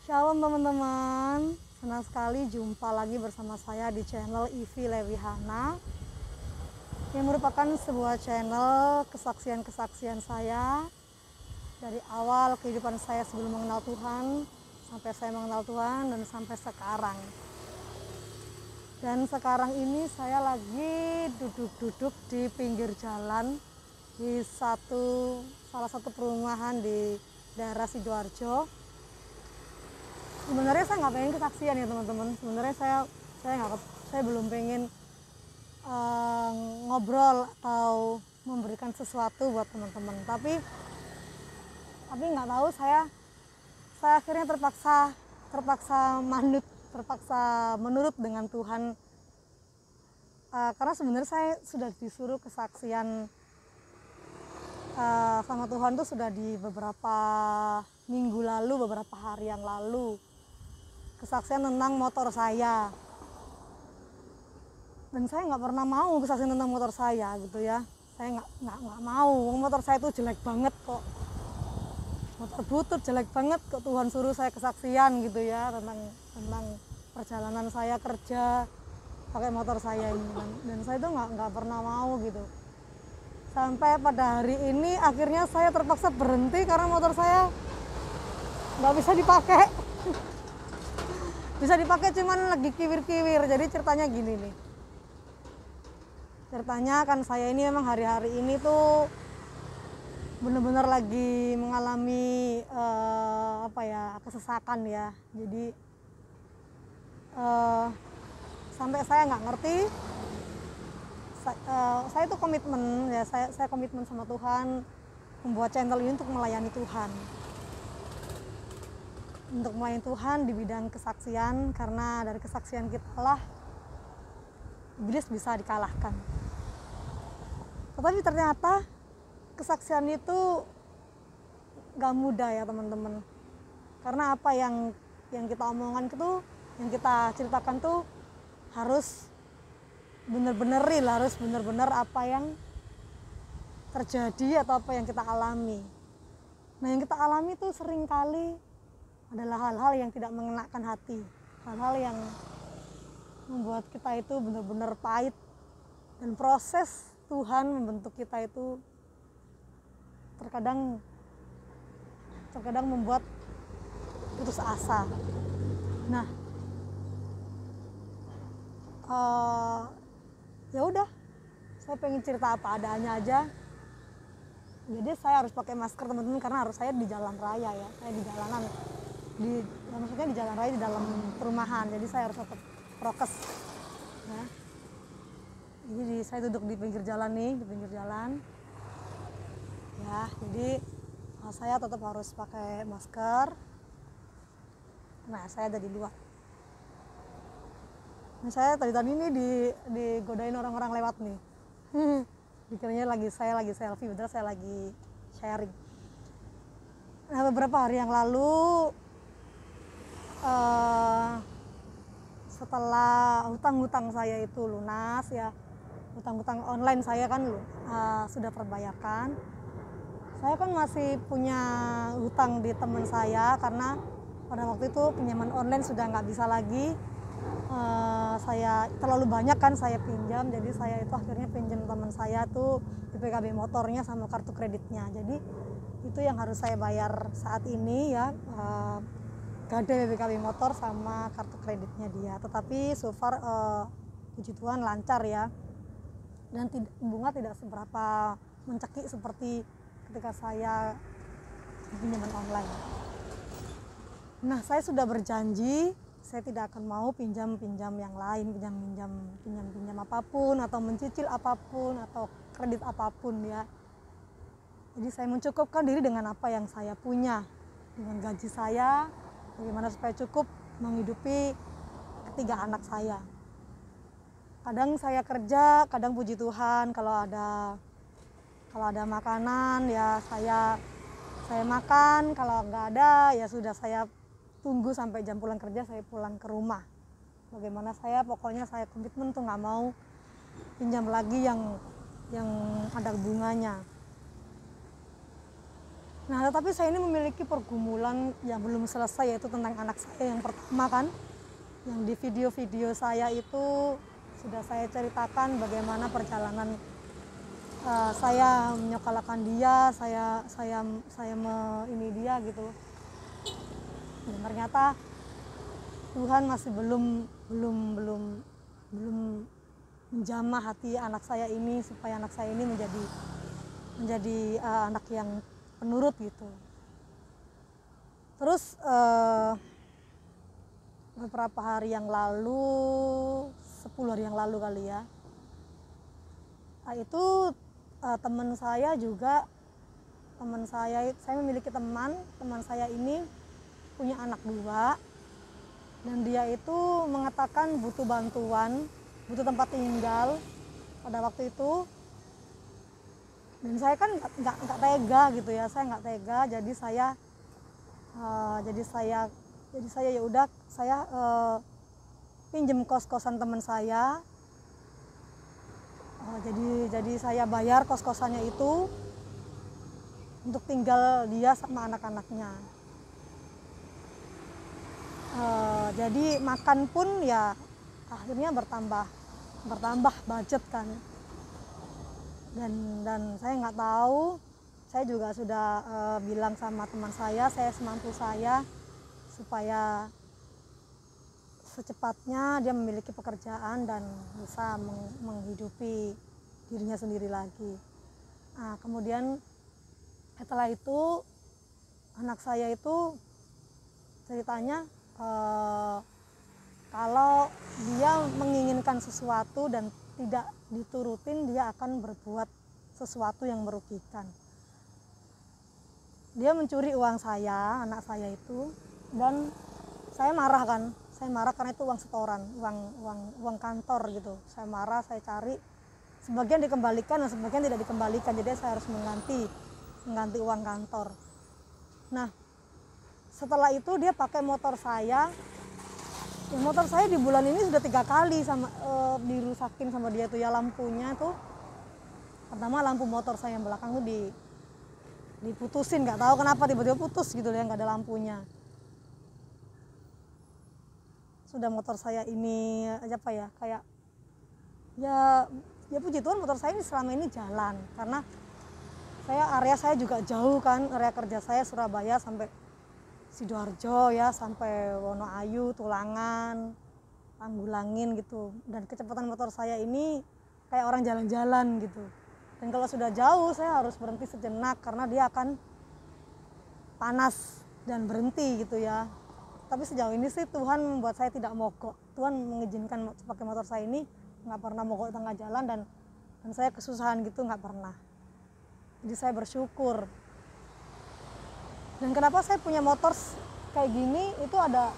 Shalom teman-teman, senang sekali jumpa lagi bersama saya di channel Ivi Lewihana yang merupakan sebuah channel kesaksian-kesaksian saya dari awal kehidupan saya sebelum mengenal Tuhan sampai saya mengenal Tuhan dan sampai sekarang. Dan sekarang ini saya lagi duduk-duduk di pinggir jalan di salah satu perumahan di daerah Sidoarjo. Sebenarnya saya nggak pengen kesaksian ya teman-teman. Sebenarnya saya belum pengen ngobrol atau memberikan sesuatu buat teman-teman. Tapi nggak tahu, saya akhirnya terpaksa menurut dengan Tuhan. Karena sebenarnya saya sudah disuruh kesaksian sama Tuhan tuh sudah di beberapa minggu lalu, beberapa hari yang lalu. Kesaksian tentang motor saya, dan saya nggak pernah mau kesaksian tentang motor saya gitu ya. Saya nggak mau, motor saya itu jelek banget kok, motor butut jelek banget kok, Tuhan suruh saya kesaksian gitu ya tentang perjalanan saya kerja pakai motor saya ini, dan saya itu nggak pernah mau gitu. Sampai pada hari ini akhirnya saya terpaksa berhenti karena motor saya nggak bisa dipakai. Bisa dipakai cuman lagi kiwir-kiwir. Jadi ceritanya gini nih. Ceritanya kan saya ini memang hari-hari ini tuh benar-benar lagi mengalami kesesakan ya. Jadi sampai saya nggak ngerti. Saya itu komitmen ya, saya komitmen sama Tuhan membuat channel ini untuk melayani Tuhan. Untuk melayani Tuhan di bidang kesaksian, karena dari kesaksian kita lah iblis bisa dikalahkan. Tetapi ternyata kesaksian itu gak mudah ya teman-teman. Karena apa yang kita omongkan itu, yang kita ceritakan tuh harus benar-benar real, harus benar-benar apa yang terjadi atau apa yang kita alami. Nah, yang kita alami tuh seringkali adalah hal-hal yang tidak mengenakan hati, hal-hal yang membuat kita itu benar-benar pahit, dan proses Tuhan membentuk kita itu terkadang membuat putus asa. Nah, ya udah, saya pengen cerita apa adanya aja. Jadi saya harus pakai masker teman-teman, karena harus saya di jalan raya ya, saya di jalanan, maksudnya di jalan raya di dalam perumahan, jadi saya harus tetap prokes ya. Jadi saya duduk di pinggir jalan nih, di pinggir jalan ya, jadi saya tetap harus pakai masker. Nah, saya ada di luar. Nah, saya tadi ini digodain orang-orang lewat nih. Dikiranya saya lagi selfie, padahal saya lagi sharing. Nah, beberapa hari yang lalu setelah hutang-hutang saya itu lunas ya, hutang-hutang online saya kan sudah terbayarkan. Saya kan masih punya hutang di teman saya, karena pada waktu itu pinjaman online sudah nggak bisa lagi. Saya terlalu banyak kan saya pinjam, jadi saya itu akhirnya pinjam teman saya tuh PKB motornya sama kartu kreditnya. Jadi itu yang harus saya bayar saat ini ya, gade PKB motor sama kartu kreditnya dia. Tetapi so far puji Tuhan lancar ya, dan bunga tidak seberapa mencekik seperti ketika saya pinjaman online. Nah, saya sudah berjanji saya tidak akan mau pinjam yang lain, pinjam apapun atau mencicil apapun atau kredit apapun ya. Jadi saya mencukupkan diri dengan apa yang saya punya, dengan gaji saya, bagaimana supaya cukup menghidupi ketiga anak saya. Kadang saya kerja, kadang puji Tuhan kalau ada makanan ya saya makan, kalau nggak ada ya sudah, saya tunggu sampai jam pulang kerja, saya pulang ke rumah. Bagaimana pokoknya saya komitmen tuh nggak mau pinjam lagi yang ada bunganya. Nah, tetapi saya ini memiliki pergumulan yang belum selesai, yaitu tentang anak saya yang pertama kan, yang di video-video saya itu sudah saya ceritakan bagaimana perjalanan saya menyekolahkan dia, ini dia gitu. Dan ternyata Tuhan masih belum menjamah hati anak saya ini supaya anak saya ini menjadi anak yang penurut gitu. Terus beberapa hari yang lalu, 10 hari yang lalu kali ya, itu teman saya memiliki teman saya ini punya anak 2, dan dia itu mengatakan butuh bantuan, butuh tempat tinggal pada waktu itu. Dan saya kan nggak tega gitu ya, saya nggak tega, jadi saya ya udah, saya pinjem kos-kosan teman saya. Jadi saya bayar kos-kosannya itu untuk tinggal dia sama anak-anaknya. Jadi makan pun ya akhirnya bertambah budget kan. Dan saya nggak tahu, saya juga sudah bilang sama teman saya semampu saya supaya secepatnya dia memiliki pekerjaan dan bisa menghidupi dirinya sendiri lagi. Nah, kemudian setelah itu anak saya itu ceritanya kalau dia menginginkan sesuatu dan tidak diturutin, dia akan berbuat sesuatu yang merugikan. Dia mencuri uang saya, anak saya itu, dan saya marah kan. Saya marah karena itu uang setoran, uang kantor gitu. Saya marah, saya cari. Sebagian dikembalikan dan sebagian tidak dikembalikan. Jadi saya harus mengganti uang kantor. Nah, setelah itu dia pakai motor saya. Ya, motor saya di bulan ini sudah 3 kali dirusakin sama dia tuh ya, lampunya tuh. Pertama lampu motor saya yang belakang tuh diputusin, nggak tahu kenapa tiba-tiba putus gitu ya, nggak ada lampunya. Sudah motor saya ini apa ya, kayak ya puji Tuhan motor saya ini selama ini jalan, karena area saya juga jauh kan, area kerja saya Surabaya sampai Sidoarjo ya, sampai Wonoayu, Tulangan, Tanggulangin gitu. Dan kecepatan motor saya ini kayak orang jalan-jalan gitu. Dan kalau sudah jauh saya harus berhenti sejenak karena dia akan panas dan berhenti gitu ya. Tapi sejauh ini sih Tuhan membuat saya tidak mogok. Tuhan mengizinkan pakai motor saya ini nggak pernah mogok di tengah jalan, dan saya kesusahan gitu nggak pernah. Jadi saya bersyukur. Dan kenapa saya punya motor kayak gini, itu ada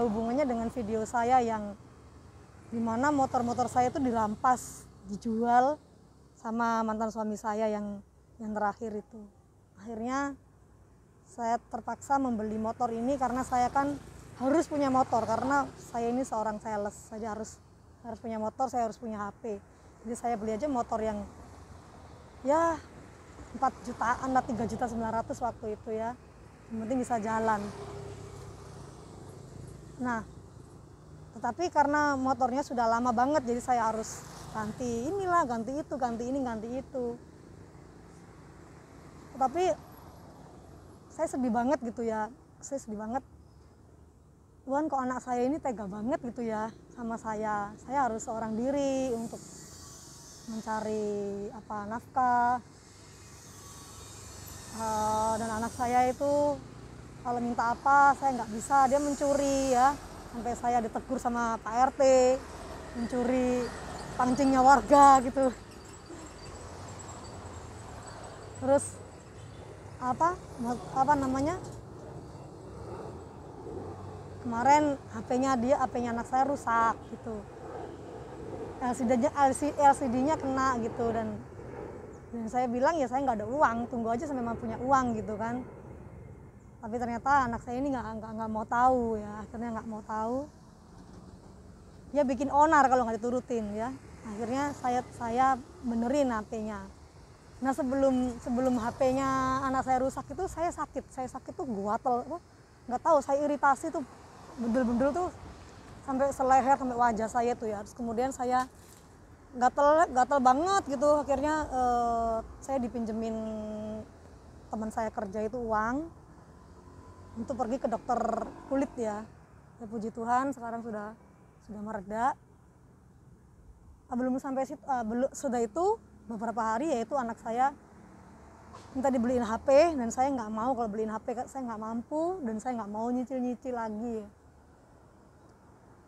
hubungannya dengan video saya yang dimana motor-motor saya itu dirampas, dijual sama mantan suami saya yang terakhir itu. Akhirnya saya terpaksa membeli motor ini karena saya kan harus punya motor, karena saya ini seorang sales, saya harus punya motor, saya harus punya HP. Jadi saya beli aja motor yang ya 4 jutaan lah, 3.900.000 waktu itu ya, yang penting bisa jalan. Nah, tetapi karena motornya sudah lama banget, jadi saya harus ganti inilah, ganti itu, ganti ini, ganti itu. Tetapi saya sedih banget gitu ya, saya sedih banget. Tuhan, kok anak saya ini tega banget gitu ya sama saya. Saya harus seorang diri untuk mencari nafkah. Dan anak saya itu kalau minta apa saya nggak bisa, dia mencuri ya, sampai saya ditegur sama Pak RT, mencuri pancingnya warga gitu. Terus kemarin HP-nya anak saya rusak gitu, LCD-nya kena gitu, dan saya bilang ya saya nggak ada uang, tunggu aja sampai memang punya uang gitu kan. Tapi ternyata anak saya ini nggak mau tahu ya, akhirnya nggak mau tahu. Dia bikin onar kalau nggak diturutin ya. Akhirnya saya benerin HP-nya. Nah sebelum HP-nya anak saya rusak itu saya sakit tuh gatal, nggak tahu, saya iritasi tuh bendel-bendel tuh sampai seleher, sampai wajah saya tuh ya. Terus kemudian saya gatal banget gitu. Akhirnya saya dipinjemin teman saya kerja itu uang untuk pergi ke dokter kulit ya. Ya puji Tuhan sekarang sudah mereda. Belum sampai situ, sudah itu beberapa hari yaitu anak saya minta dibeliin HP dan saya nggak mau. Kalau beliin HP saya nggak mampu dan saya nggak mau nyicil lagi ya.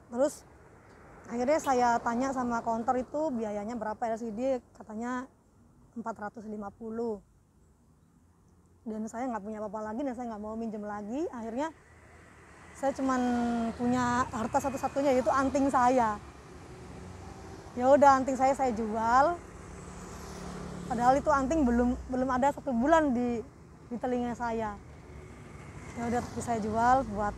Terus akhirnya saya tanya sama counter itu biayanya berapa LCD, katanya 450. Dan saya nggak punya apa-apa lagi dan saya nggak mau minjem lagi. Akhirnya saya cuman punya harta satu-satunya yaitu anting saya. Ya udah, anting saya jual. Padahal itu anting belum ada 1 bulan di telinga saya. Ya udah, tapi saya jual buat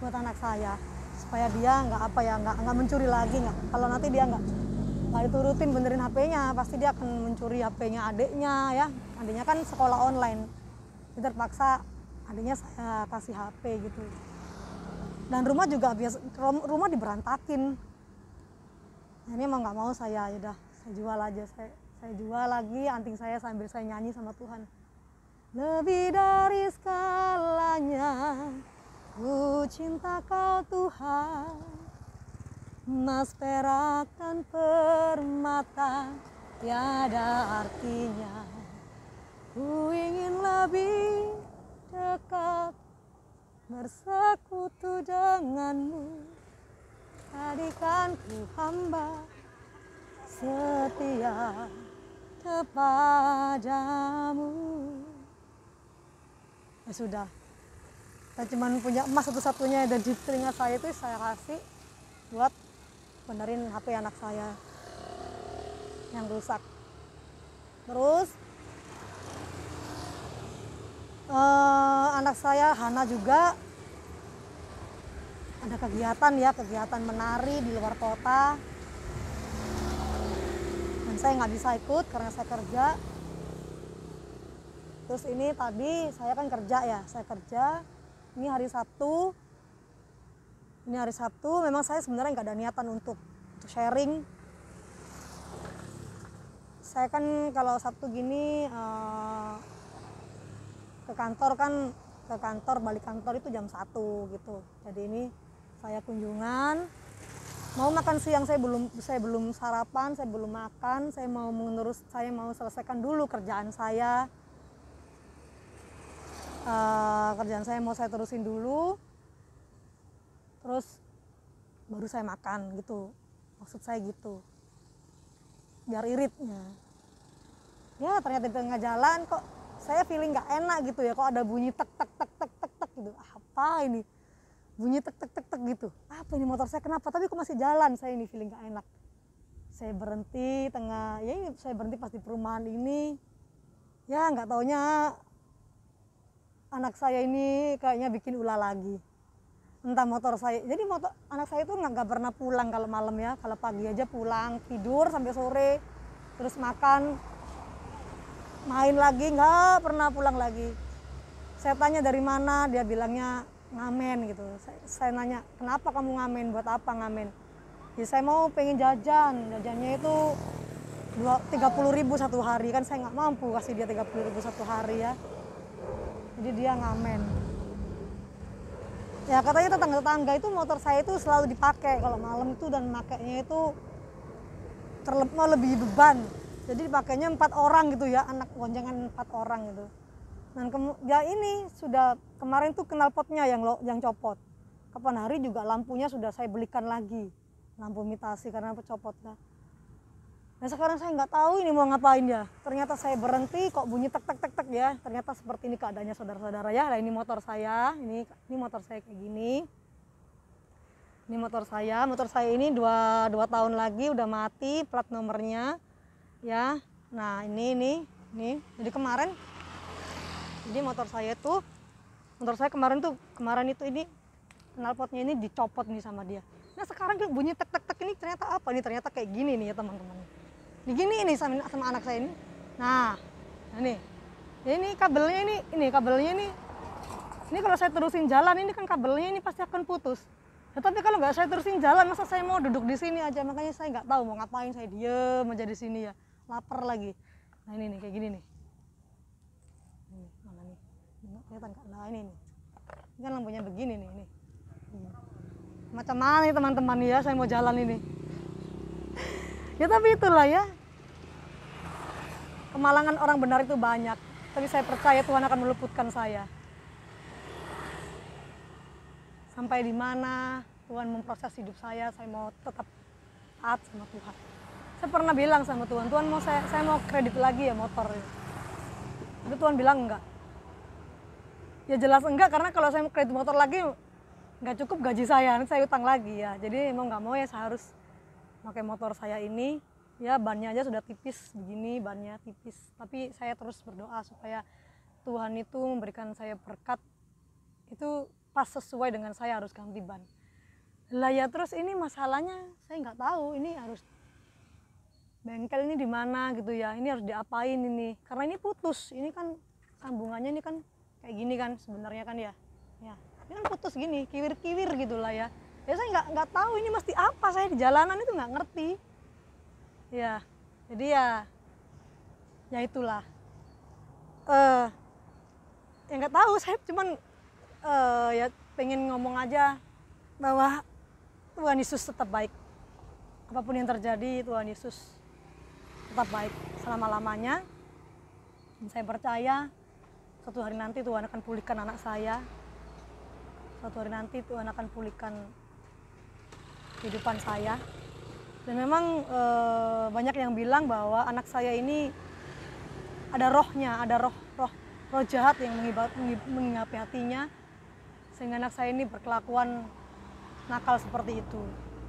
anak saya supaya dia nggak mencuri lagi. Kalau nanti dia nggak diturutin benerin HP-nya, pasti dia akan mencuri HP-nya adiknya ya. Adiknya kan sekolah online, jadi terpaksa adiknya saya kasih HP gitu. Dan rumah juga rumah diberantakin. Ini mau nggak mau saya jual aja. Saya jual lagi anting saya sambil saya nyanyi sama Tuhan. Lebih dari segalanya ku cinta Kau Tuhan, emas perak dan permata tiada artinya. Ku ingin lebih dekat bersekutu denganmu, jadikan ku hamba setia kepadamu. Ya sudah, saya cuma punya emas satu-satunya dan di telinga saya itu saya kasih buat benerin HP anak saya yang rusak. Terus anak saya Hana juga ada kegiatan menari di luar kota. Dan saya nggak bisa ikut karena saya kerja. Terus ini tadi saya kan kerja ya, ini hari Sabtu. Memang saya sebenarnya nggak ada niatan untuk sharing. Saya kan kalau Sabtu gini ke kantor balik kantor itu jam 1 gitu. Jadi ini saya kunjungan, mau makan siang saya belum sarapan, saya belum makan, saya mau selesaikan dulu kerjaan saya. Kerjaan saya mau saya terusin dulu, terus baru saya makan gitu. Maksud saya gitu, biar iritnya. Ya ternyata di tengah jalan kok saya feeling nggak enak gitu ya, kok ada bunyi tek tek tek tek tek tek gitu. Apa ini? Bunyi tek tek tek tek gitu. Apa ini motor saya kenapa? Tapi kok masih jalan, saya ini feeling nggak enak. Saya berhenti saya berhenti pas di perumahan ini. Ya nggak taunya anak saya ini kayaknya bikin ulah lagi. Entah motor saya. Jadi anak saya itu nggak pernah pulang kalau malam ya. Kalau pagi aja pulang, tidur sampai sore, terus makan, main lagi, nggak pernah pulang lagi. Saya tanya dari mana, dia bilangnya ngamen gitu. Saya nanya, kenapa kamu ngamen, buat apa ngamen? Ya saya mau pengen jajannya itu 30.000 satu hari, kan saya nggak mampu kasih dia 30.000 satu hari ya. Jadi dia ngamen. Ya katanya tetangga-tetangga itu motor saya itu selalu dipakai kalau malam itu, dan makainya itu lebih beban. Jadi dipakainya 4 orang gitu ya, anak goncengan 4 orang gitu. Dan ya ini sudah kemarin tuh knalpotnya yang copot. Kapan hari juga lampunya sudah saya belikan lagi, lampu imitasi karena copot lah. Nah sekarang saya nggak tahu ini mau ngapain ya. Ternyata saya berhenti kok bunyi tek tek tek tek ya. Ternyata seperti ini keadaannya saudara-saudara ya. Nah ini motor saya, ini motor saya kayak gini. Ini motor saya ini 2 tahun lagi udah mati plat nomornya. Ya, nah ini. Jadi kemarin, motor saya kemarin itu ini knalpotnya ini dicopot nih sama dia. Nah sekarang bunyi tek tek tek ini ternyata apa? Ini ternyata kayak gini nih ya teman-teman. Begini ini sama anak saya ini. Nah, ini kabelnya ini kabelnya ini kalau saya terusin jalan ini kan kabelnya ini pasti akan putus. Tetapi kalau nggak saya terusin jalan, masa saya mau duduk di sini aja, makanya saya nggak tahu mau ngapain, saya diem aja di sini ya, lapar lagi. Nah ini nih kayak gini nih. Ini mana nih? Kelihatan nggak? Nah ini nih. Ini kan lampunya begini nih ini. Macam mana nih teman-teman ya, saya mau jalan ini. Ya tapi itulah ya. Kemalangan orang benar itu banyak, tapi saya percaya Tuhan akan meluputkan saya. Sampai di mana Tuhan memproses hidup saya mau tetap taat sama Tuhan. Saya pernah bilang sama Tuhan, Tuhan mau saya mau kredit lagi ya motor. Tapi Tuhan bilang enggak. Ya jelas enggak, karena kalau saya mau kredit motor lagi nggak cukup gaji saya, nanti saya utang lagi ya. Jadi mau nggak mau ya saya harus pakai motor saya ini. Ya bannya aja sudah tipis begini, bannya tipis. Tapi saya terus berdoa supaya Tuhan itu memberikan saya berkat itu pas sesuai dengan saya harus ganti ban. Lah ya terus ini masalahnya saya nggak tahu ini harus bengkel ini di mana gitu ya. Ini harus diapain ini? Karena ini putus. Ini kan sambungannya ini kan kayak gini kan sebenarnya kan ya. Ya, ini kan putus gini, kiwir-kiwir gitulah ya. Ya saya nggak tahu ini mesti apa, saya di jalanan itu nggak ngerti. Ya, jadi ya itulah. Ya nggak tahu, saya cuman ya pengen ngomong aja bahwa Tuhan Yesus tetap baik. Apapun yang terjadi, Tuhan Yesus tetap baik selama-lamanya. Dan saya percaya suatu hari nanti Tuhan akan pulihkan anak saya. Suatu hari nanti Tuhan akan pulihkan kehidupan saya. Dan memang banyak yang bilang bahwa anak saya ini ada rohnya, ada roh jahat yang menginggapi hatinya, sehingga anak saya ini berkelakuan nakal seperti itu.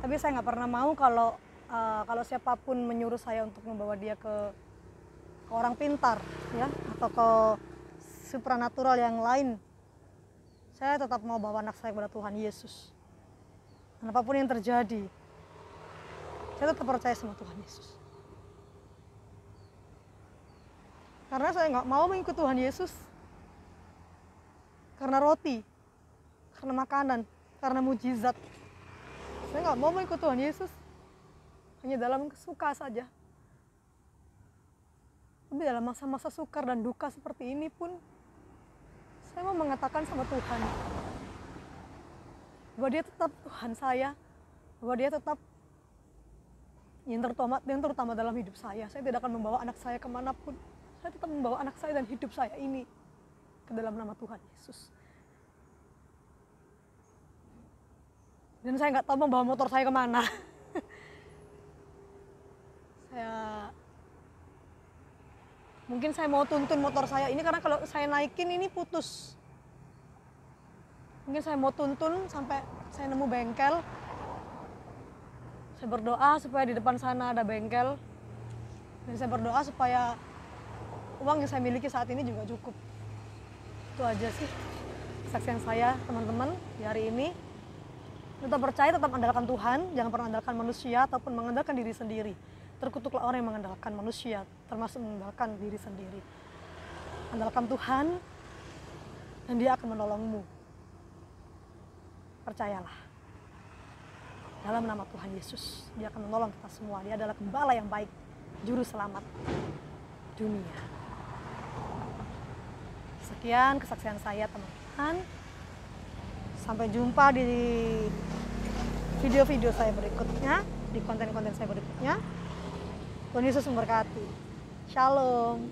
Tapi saya nggak pernah mau kalau siapapun menyuruh saya untuk membawa dia ke orang pintar, ya, atau ke supranatural yang lain. Saya tetap mau bawa anak saya kepada Tuhan Yesus. Dan apapun yang terjadi, saya tetap percaya sama Tuhan Yesus. Karena saya nggak mau mengikut Tuhan Yesus karena roti, karena makanan, karena mujizat. Saya nggak mau mengikut Tuhan Yesus hanya dalam suka saja. Tapi dalam masa-masa sukar dan duka seperti ini pun, saya mau mengatakan sama Tuhan bahwa dia tetap Tuhan saya, bahwa dia tetap yang terutama dalam hidup saya. Saya tidak akan membawa anak saya kemanapun. Saya tetap membawa anak saya dan hidup saya ini ke dalam nama Tuhan Yesus. Dan saya nggak tahu membawa motor saya kemana. Mungkin saya mau tuntun motor saya ini karena kalau saya naikin ini putus. Mungkin saya mau tuntun sampai saya nemu bengkel. Saya berdoa supaya di depan sana ada bengkel. Dan saya berdoa supaya uang yang saya miliki saat ini juga cukup. Itu aja sih kesaksian saya, teman-teman, di hari ini. Tetap percaya, tetap andalkan Tuhan, jangan pernah andalkan manusia ataupun mengandalkan diri sendiri. Terkutuklah orang yang mengandalkan manusia, termasuk mengandalkan diri sendiri. Andalkan Tuhan, dan Dia akan menolongmu. Percayalah. Dalam nama Tuhan Yesus, Dia akan menolong kita semua. Dia adalah gembala yang baik, juru selamat dunia. Sekian kesaksian saya, teman-teman. Sampai jumpa di video-video saya berikutnya, di konten-konten saya berikutnya. Tuhan Yesus memberkati. Shalom.